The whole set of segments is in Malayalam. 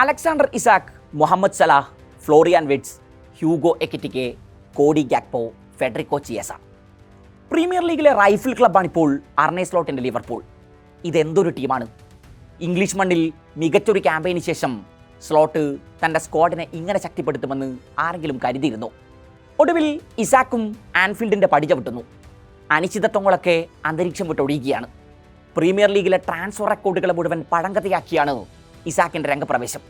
Alexander Isak, Mohamed Salah, Florian Wirtz, Hugo Ekitike, Cody Gakpo, Federico Chiesa. Premier ലീഗിലെ റൈഫിൾ ക്ലബ്ബാണിപ്പോൾ അർനെ സ്ലോട്ടിൻ്റെ ലിവർപൂൾ. ഇതെന്തൊരു ടീമാണ്! ഇംഗ്ലീഷ് മണ്ണിൽ മികച്ചൊരു ക്യാമ്പയിന് ശേഷം സ്ലോട്ട് തൻ്റെ സ്ക്വാഡിനെ ഇങ്ങനെ ശക്തിപ്പെടുത്തുമെന്ന് ആരെങ്കിലും കരുതിയിരുന്നു. ഒടുവിൽ ഇസാക്കും ആൻഫീൽഡിൻ്റെ പടി ചവിട്ടുന്നു. അനിശ്ചിതത്വങ്ങളൊക്കെ അന്തരീക്ഷം വിട്ടൊഴിയുകയാണ്. പ്രീമിയർ ലീഗിലെ ട്രാൻസ്ഫർ റെക്കോർഡുകളെ മുഴുവൻ പഴങ്കഥയാക്കിയാണ് ഇസാക്കിൻ്റെ രംഗപ്രവേശം.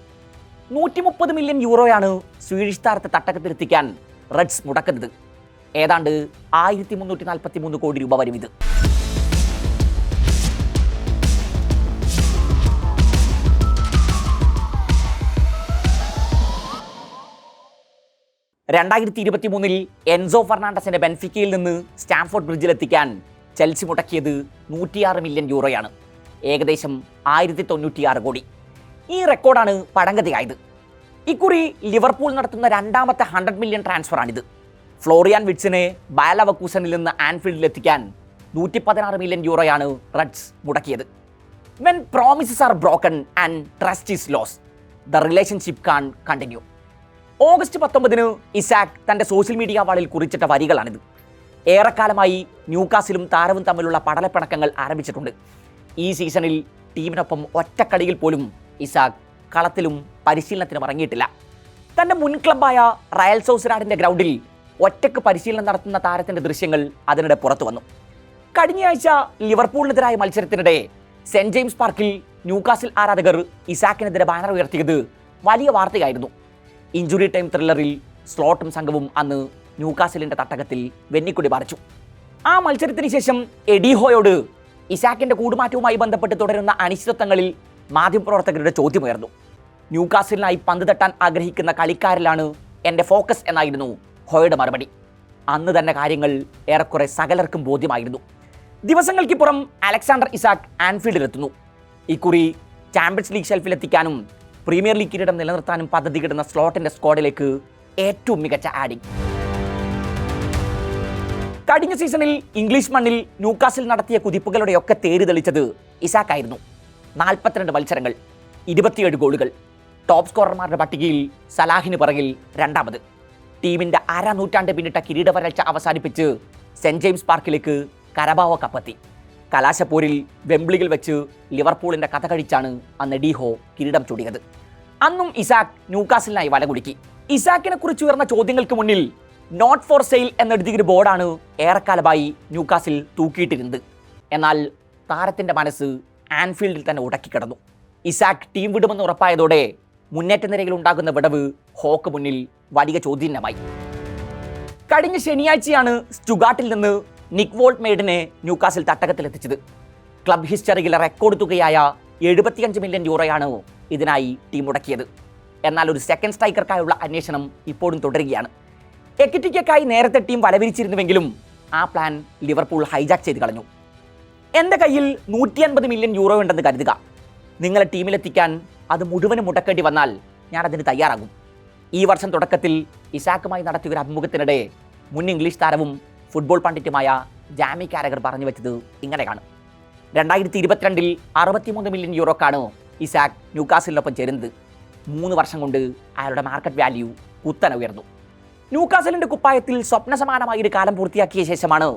130 മില്യൺ യൂറോയാണ് സ്വീഡിഷ് താരത്തെ തട്ടകത്തിലെത്തിക്കാൻ റെഡ്സ് മുടക്കുന്നത്. ഏതാണ്ട് 1343 കോടി രൂപ വരും ഇത്. (2023) എൻസോ ഫെർണാണ്ടസിന്റെ ബെൻഫിക്കയിൽ നിന്ന് സ്റ്റാംഫോർഡ് ബ്രിഡ്ജിലെത്തിക്കാൻ ചെൽസി മുടക്കിയത് 106 മില്യൺ യൂറോയാണ്, ഏകദേശം 1096 കോടി. ഈ റെക്കോർഡാണ് പഴങ്കഥയായത്. ഇക്കുറി ലിവർപൂൾ നടത്തുന്ന രണ്ടാമത്തെ 100 മില്യൺ ട്രാൻസ്ഫറാണിത്. ഫ്ലോറിയാൻ വിറ്റ്സിനെ ബയർ ലെവർകൂസനിൽ നിന്ന് ആൻഫീൽഡിലെത്തിക്കാൻ 116 മില്യൺ യൂറോയാണ് റെഡ്സ് മുടക്കിയത്. When promises are broken and trust is lost, the relationship can't continue. August 19 Isak തൻ്റെ സോഷ്യൽ മീഡിയ വാളിൽ കുറിച്ചിട്ട വരികളാണിത്. ഏറെക്കാലമായി ന്യൂകാസിലും താരവും തമ്മിലുള്ള പടലപ്പിണക്കങ്ങൾ ആരംഭിച്ചിട്ടുണ്ട്. ഈ സീസണിൽ ടീമിനൊപ്പം ഒറ്റക്കളിയിൽ പോലും ഇസാക്ക് കളത്തിലും പരിശീലനത്തിനും ഇറങ്ങിയിട്ടില്ല. തൻ്റെ മുൻ ക്ലബ്ബായ റയൽ സോസിഡാഡിൻ്റെ ഗ്രൗണ്ടിൽ ഒറ്റയ്ക്ക് പരിശീലനം നടത്തുന്ന താരത്തിൻ്റെ ദൃശ്യങ്ങൾ അതിനിടെ പുറത്തു വന്നു. കഴിഞ്ഞയാഴ്ച ലിവർപൂളിനെതിരായ മത്സരത്തിനിടെ സെൻറ്റ് ജെയിംസ് പാർക്കിൽ ന്യൂകാസിൽ ആരാധകർ ഇസാക്കിനെതിരെ ബാനർ ഉയർത്തിയത് വലിയ വാർത്തയായിരുന്നു. ഇഞ്ചുറി ടൈം ത്രില്ലറിൽ സ്ലോട്ടും സംഘവും അന്ന് ന്യൂകാസിലിൻ്റെ തട്ടകത്തിൽ വെന്നിക്കൊടി പാറിച്ചു. ആ മത്സരത്തിന് ശേഷം എഡിഹോയോട് ഇസാക്കിൻ്റെ കൂടുമാറ്റവുമായി ബന്ധപ്പെട്ട് തുടരുന്ന അനിശ്ചിതത്വങ്ങളിൽ മാധ്യമപ്രവർത്തകരുടെ ചോദ്യമുയർന്നു. ന്യൂകാസിലിനായി പന്ത് തട്ടാൻ ആഗ്രഹിക്കുന്ന കളിക്കാരിലാണ് എൻ്റെ ഫോക്കസ് എന്നായിരുന്നു ഹോയുടെ മറുപടി. അന്ന് തന്നെ കാര്യങ്ങൾ ഏറെക്കുറെ സകലർക്കും ബോധ്യമായിരുന്നു. ദിവസങ്ങൾക്കിപ്പുറം അലക്സാണ്ടർ ഇസാക്ക് ആൻഫീൽഡിലെത്തുന്നു. ഇക്കുറി ചാമ്പ്യൻസ് ലീഗ് ഷെൽഫിലെത്തിക്കാനും പ്രീമിയർ ലീഗ് കിരീടം നിലനിർത്താനും പദ്ധതിയിടുന്ന സ്ലോട്ടിൻ്റെ സ്ക്വാഡിലേക്ക് ഏറ്റവും മികച്ച ആഡിംഗ്. കഴിഞ്ഞ സീസണിൽ ഇംഗ്ലീഷ് മണ്ണിൽ ന്യൂകാസിൽ നടത്തിയ കുതിപ്പുകളുടെയൊക്കെ തേര് തെളിച്ചത് ഇസാക്കായിരുന്നു. 42 മത്സരങ്ങൾ, 27 ഗോളുകൾ. ടോപ്പ് സ്കോറർമാരുടെ പട്ടികയിൽ സലാഹിന് പിറകിൽ രണ്ടാമത്. ടീമിൻ്റെ നൂറ്റാണ്ട് പിന്നിട്ട കിരീടവരൾച്ച അവസാനിപ്പിച്ച് സെൻറ്റ് ജെയിംസ് പാർക്കിലേക്ക് കരബാവോ കപ്പെത്തി. കലാശപ്പോരിൽ വെംബ്ലിയിൽ വെച്ച് ലിവർപൂളിൻ്റെ കഥ കഴിച്ചാണ് അന്ന് എഡിഹോ കിരീടം ചൂടിയത്. അന്നും ഇസാക്ക് ന്യൂകാസിലിനായി വലകുലുക്കി. ഇസാക്കിനെ കുറിച്ച് ഉയർന്ന ചോദ്യങ്ങൾക്ക് മുന്നിൽ നോട്ട് ഫോർ സെയിൽ എന്നെഴുതിയൊരു ബോർഡാണ് ഏറെക്കാലമായി ന്യൂകാസിൽ തൂക്കിയിട്ടിരുന്നത്. എന്നാൽ താരത്തിൻ്റെ മനസ്സ് ആൻഫീൽഡിൽ തന്നെ ഉടക്കിക്കിടന്നു. ഇസാക്ക് ടീം വിടുമെന്ന് ഉറപ്പായതോടെ മുന്നേറ്റ നിരയിൽ ഉണ്ടാകുന്ന വിടവ് ഹോക്ക് മുന്നിൽ വലിയ ചോദ്യമായി. കഴിഞ്ഞ ശനിയാഴ്ചയാണ് സ്റ്റുഗാർട്ടിൽ നിന്ന് നിക് വോൾട്ട്മേഡിനെ ന്യൂകാസിൽ തട്ടകത്തിലെത്തിച്ചത്. ക്ലബ് ഹിസ്റ്ററിയിലെ റെക്കോർഡ് തുകയായ 75 മില്യൺ യൂറോയാണ് ഇതിനായി ടീം മുടക്കിയത്. എന്നാൽ ഒരു സെക്കൻഡ് സ്ട്രൈക്കർക്കായുള്ള അന്വേഷണം ഇപ്പോഴും തുടരുകയാണ്. എക്കിറ്റിക്കായി നേരത്തെ ടീം വലവിരിച്ചിരുന്നുവെങ്കിലും ആ പ്ലാൻ ലിവർപൂൾ ഹൈജാക്ക് ചെയ്ത് കളഞ്ഞു. എൻ്റെ കയ്യിൽ 150 മില്യൺ യൂറോ ഉണ്ടെന്ന് കരുതുക. നിങ്ങളെ ടീമിലെത്തിക്കാൻ അത് മുഴുവനും മുടക്കേണ്ടി വന്നാൽ ഞാൻ അതിന് തയ്യാറാകും. ഈ വർഷം തുടക്കത്തിൽ ഇസാക്കുമായി നടത്തിയ ഒരു അഭിമുഖത്തിനിടെ മുൻ ഇംഗ്ലീഷ് താരവും ഫുട്ബോൾ പണ്ഡിറ്റുമായ ജാമി കാരഗർ പറഞ്ഞു വെച്ചത് ഇങ്ങനെയാണ്. 2022 63 മില്യൺ യൂറോക്കാണ് ഇസാക്ക് ന്യൂകാസിലിനൊപ്പം ചേരുന്നത്. 3 വർഷം കൊണ്ട് അയാളുടെ മാർക്കറ്റ് വാല്യൂ കുത്തനെ ഉയർന്നു. ന്യൂകാസിലിൻ്റെ കുപ്പായത്തിൽ സ്വപ്നസമാനമായ ഒരു കാലം പൂർത്തിയാക്കിയ ശേഷമാണ്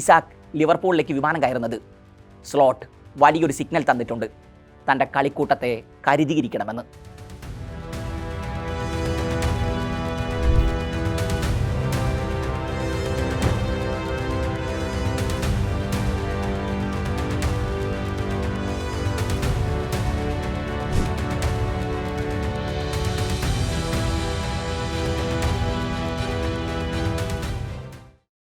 ഇസാക്ക് ലിവർപൂളിലേക്ക് വിമാനം കയറുന്നത്. സ്ലോട്ട് വലിയൊരു സിഗ്നൽ തന്നിട്ടുണ്ട്, തൻ്റെ കളിക്കൂട്ടത്തെ കരുതിയിരിക്കണമെന്ന്.